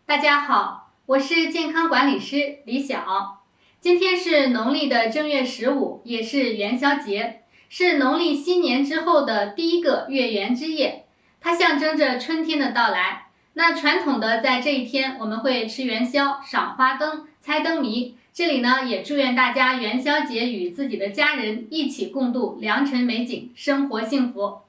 大家好，我是健康管理师李晓。今天是农历的正月15，也是元宵节，是农历新年之后的第一个月圆之夜，它象征着春天的到来。那传统的在这一天，我们会吃元宵、赏花灯、猜灯谜。这里呢，也祝愿大家元宵节与自己的家人一起共度良辰美景，生活幸福。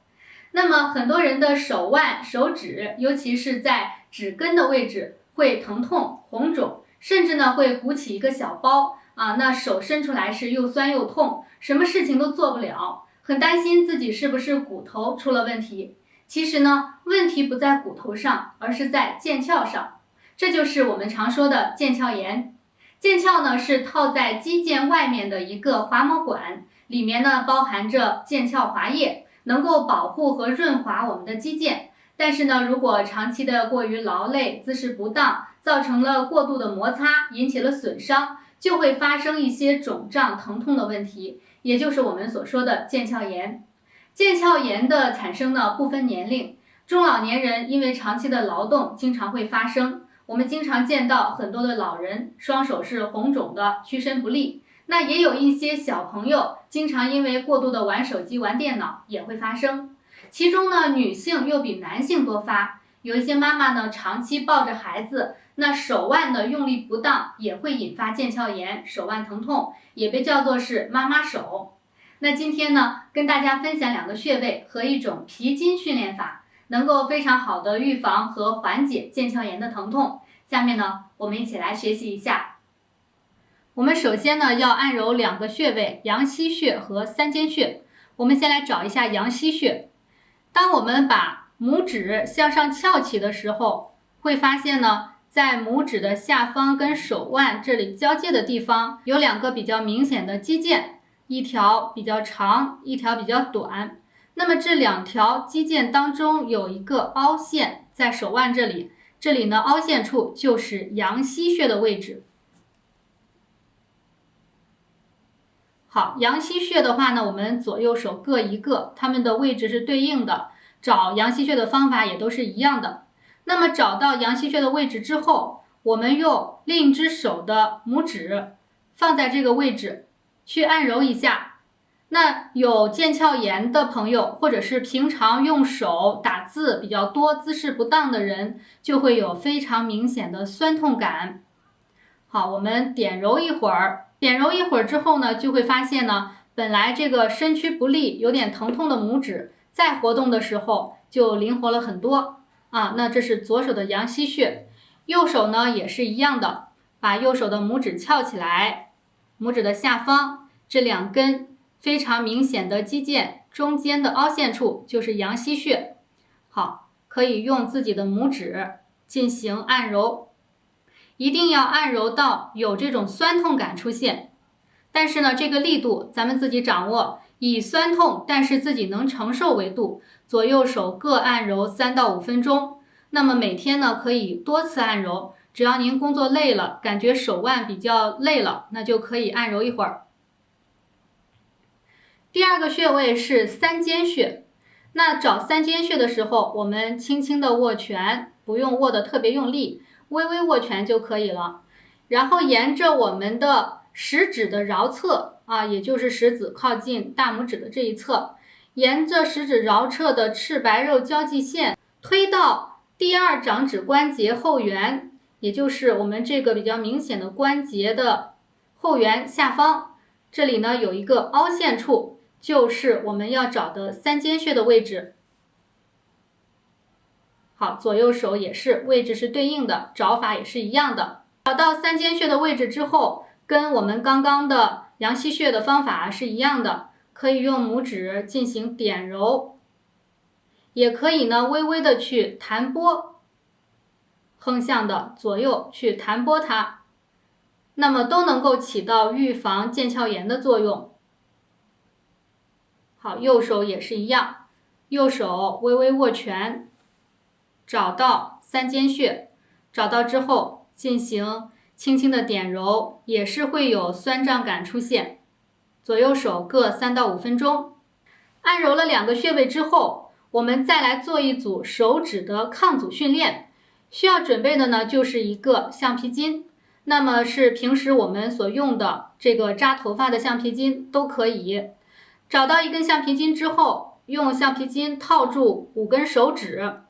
那么很多人的手腕、手指，尤其是在指根的位置会疼痛、红肿，甚至呢会鼓起一个小包啊，那手伸出来是又酸又痛，什么事情都做不了，很担心自己是不是骨头出了问题。其实呢，问题不在骨头上，而是在腱鞘上，这就是我们常说的腱鞘炎。腱鞘呢是套在肌腱外面的一个滑膜管，里面呢包含着腱鞘滑液，能够保护和润滑我们的肌腱。但是呢，如果长期的过于劳累、姿势不当，造成了过度的摩擦，引起了损伤，就会发生一些肿胀、疼痛的问题，也就是我们所说的腱鞘炎。腱鞘炎的产生呢，不分年龄，中老年人因为长期的劳动经常会发生。我们经常见到很多的老人双手是红肿的，屈伸不利。那也有一些小朋友经常因为过度的玩手机、玩电脑也会发生。其中呢，女性又比男性多发。有一些妈妈呢，长期抱着孩子，那手腕的用力不当也会引发腱鞘炎、手腕疼痛，也被叫做是妈妈手。那今天呢，跟大家分享2个穴位和一种皮筋训练法，能够非常好的预防和缓解腱鞘炎的疼痛。下面呢，我们一起来学习一下。我们首先呢，要按揉2个穴位，阳溪穴和三间穴。我们先来找一下阳溪穴。当我们把拇指向上翘起的时候，会发现呢，在拇指的下方跟手腕这里交界的地方，有2个比较明显的肌腱，一条比较长，一条比较短。那么这2条肌腱当中有一个凹陷，在手腕这里，这里呢凹陷处就是阳溪穴的位置。好，阳溪穴的话呢，我们左右手各一个，它们的位置是对应的，找阳溪穴的方法也都是一样的。那么找到阳溪穴的位置之后，我们用另一只手的拇指放在这个位置去按揉一下。那有腱鞘炎的朋友，或者是平常用手打字比较多、姿势不当的人，就会有非常明显的酸痛感。好，我们点揉一会儿。点揉一会儿之后呢，就会发现呢，本来这个身躯不利、有点疼痛的拇指，在活动的时候就灵活了很多啊。那这是左手的阳溪穴，右手呢也是一样的，把右手的拇指翘起来，拇指的下方这2根非常明显的肌腱中间的凹陷处就是阳溪穴。好，可以用自己的拇指进行按揉。一定要按揉到有这种酸痛感出现，但是呢，这个力度咱们自己掌握，以酸痛但是自己能承受为度，左右手各按揉3到5分钟。那么每天呢，可以多次按揉，只要您工作累了，感觉手腕比较累了，那就可以按揉一会儿。第2个穴位是三间穴。那找三间穴的时候，我们轻轻的握拳，不用握得特别用力，微微握拳就可以了。然后沿着我们的食指的桡侧啊，也就是食指靠近大拇指的这一侧，沿着食指桡侧的赤白肉交际线推到第2掌指关节后缘，也就是我们这个比较明显的关节的后缘下方，这里呢有一个凹陷处，就是我们要找的三间穴的位置。好，左右手也是位置是对应的，找法也是一样的。找到三间穴的位置之后，跟我们刚刚的阳溪穴的方法是一样的，可以用拇指进行点揉，也可以呢微微的去弹拨，横向的左右去弹拨它，那么都能够起到预防腱鞘炎的作用。好，右手也是一样，右手微微握拳，找到三间穴，找到之后进行轻轻的点揉，也是会有酸胀感出现。左右手各3到5分钟。按揉了2个穴位之后，我们再来做一组手指的抗阻训练。需要准备的呢就是一个橡皮筋，那么是平时我们所用的这个扎头发的橡皮筋都可以。找到一根橡皮筋之后，用橡皮筋套住5根手指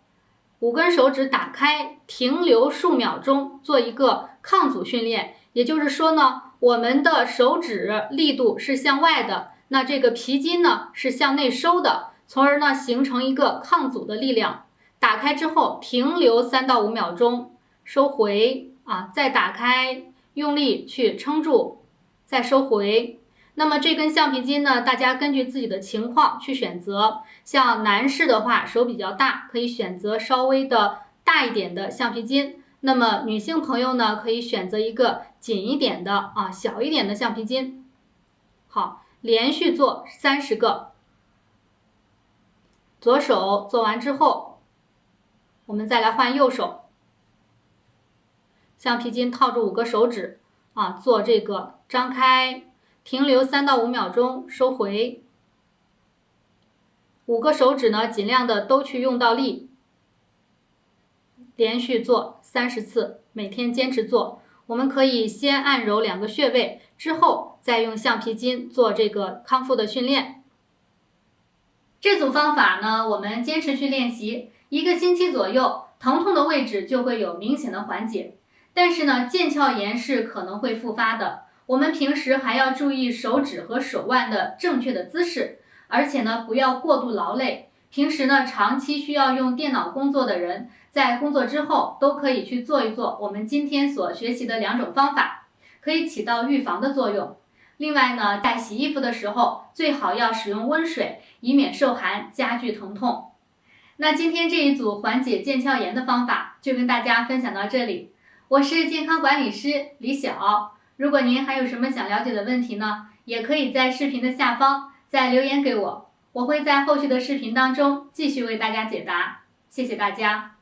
，5根手指打开，停留数秒钟，做一个抗阻训练。也就是说呢，我们的手指力度是向外的，那这个皮筋呢是向内收的，从而呢形成一个抗阻的力量。打开之后停留3到5秒钟，收回再打开，用力去撑住，再收回。那么这根橡皮筋呢，大家根据自己的情况去选择。像男士的话，手比较大，可以选择稍微的大一点的橡皮筋。那么女性朋友呢，可以选择一个紧一点的小一点的橡皮筋。好，连续做30个。左手做完之后，我们再来换右手。橡皮筋套住5个手指做这个张开，停留3到5秒钟，收回。5个手指呢，尽量的都去用到力。连续做30次，每天坚持做。我们可以先按揉2个穴位，之后再用橡皮筋做这个康复的训练。这组方法呢，我们坚持去练习1个星期左右，疼痛的位置就会有明显的缓解。但是呢，腱鞘炎是可能会复发的，我们平时还要注意手指和手腕的正确的姿势，而且呢，不要过度劳累。平时呢，长期需要用电脑工作的人，在工作之后都可以去做一做我们今天所学习的2种方法，可以起到预防的作用。另外呢，在洗衣服的时候，最好要使用温水，以免受寒加剧疼痛。那今天这一组缓解腱鞘炎的方法就跟大家分享到这里。我是健康管理师李晓，如果您还有什么想了解的问题呢，也可以在视频的下方再留言给我，我会在后续的视频当中继续为大家解答。谢谢大家。